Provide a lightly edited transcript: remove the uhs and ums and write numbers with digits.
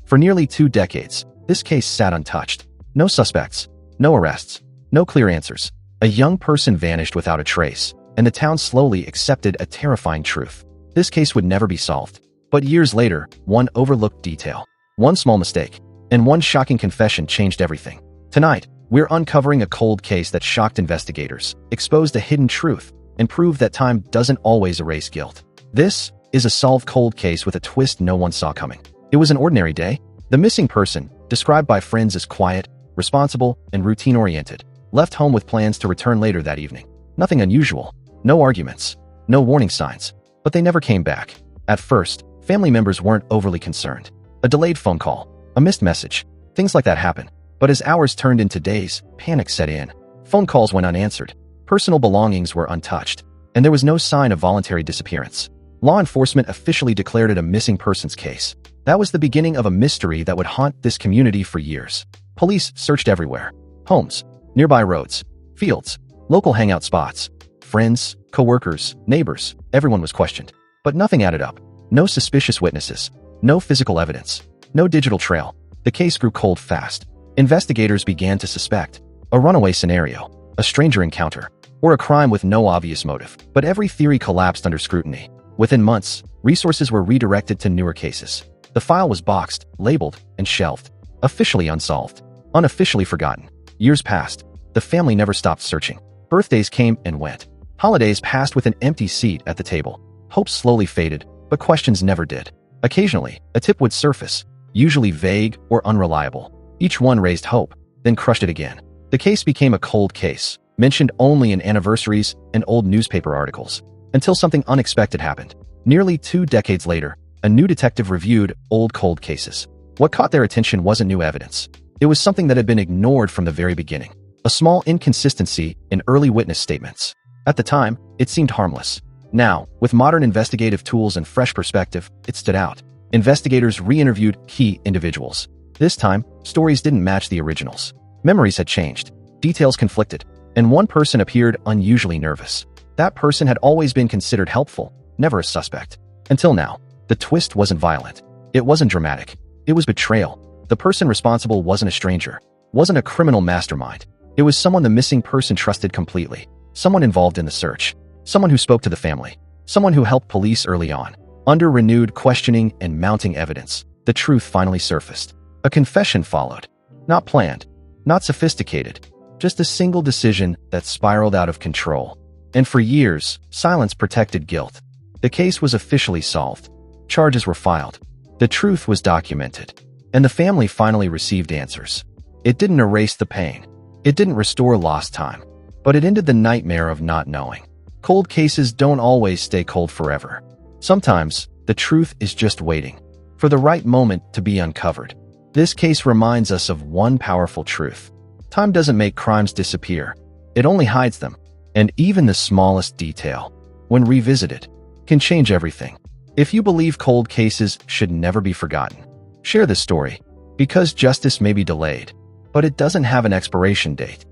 For nearly 2 decades, this case sat untouched. No suspects, no arrests, no clear answers. A young person vanished without a trace, and the town slowly accepted a terrifying truth. This case would never be solved. But years later, one overlooked detail, one small mistake, and one shocking confession changed everything. Tonight, we're uncovering a cold case that shocked investigators, exposed a hidden truth, and proved that time doesn't always erase guilt. This is a solved cold case with a twist no one saw coming. It was an ordinary day. The missing person, described by friends as quiet, responsible, and routine-oriented, left home with plans to return later that evening. Nothing unusual, no arguments, no warning signs, but they never came back. At first, family members weren't overly concerned. A delayed phone call, a missed message, things like that happen. But as hours turned into days, panic set in. Phone calls went unanswered, personal belongings were untouched, and there was no sign of voluntary disappearance. Law enforcement officially declared it a missing persons case. That was the beginning of a mystery that would haunt this community for years. Police searched everywhere: homes, nearby roads, fields, local hangout spots. Friends, co-workers, neighbors, everyone was questioned. But nothing added up. No suspicious witnesses, no physical evidence, no digital trail. The case grew cold fast. Investigators began to suspect a runaway scenario, a stranger encounter, or a crime with no obvious motive. But every theory collapsed under scrutiny. Within months, resources were redirected to newer cases. The file was boxed, labeled, and shelved. Officially unsolved, unofficially forgotten. Years passed. The family never stopped searching. Birthdays came and went. Holidays passed with an empty seat at the table. Hopes slowly faded, but questions never did. Occasionally, a tip would surface, usually vague or unreliable. Each one raised hope, then crushed it again. The case became a cold case, mentioned only in anniversaries and old newspaper articles, until something unexpected happened. Nearly 2 decades later, a new detective reviewed old cold cases. What caught their attention wasn't new evidence. It was something that had been ignored from the very beginning. A small inconsistency in early witness statements. At the time, it seemed harmless. Now, with modern investigative tools and fresh perspective, it stood out. Investigators re-interviewed key individuals. This time, stories didn't match the originals. Memories had changed, details conflicted, and one person appeared unusually nervous. That person had always been considered helpful, never a suspect. Until now, the twist wasn't violent. It wasn't dramatic. It was betrayal. The person responsible wasn't a stranger, wasn't a criminal mastermind. It was someone the missing person trusted completely. Someone involved in the search. Someone who spoke to the family. Someone who helped police early on. Under renewed questioning and mounting evidence, the truth finally surfaced. A confession followed. Not planned, not sophisticated, just a single decision that spiraled out of control. And for years, silence protected guilt. The case was officially solved. Charges were filed. The truth was documented. And the family finally received answers. It didn't erase the pain. It didn't restore lost time. But it ended the nightmare of not knowing. Cold cases don't always stay cold forever. Sometimes, the truth is just waiting for the right moment to be uncovered. This case reminds us of one powerful truth. Time doesn't make crimes disappear. It only hides them. And even the smallest detail, when revisited, can change everything. If you believe cold cases should never be forgotten, share this story, because justice may be delayed, but it doesn't have an expiration date.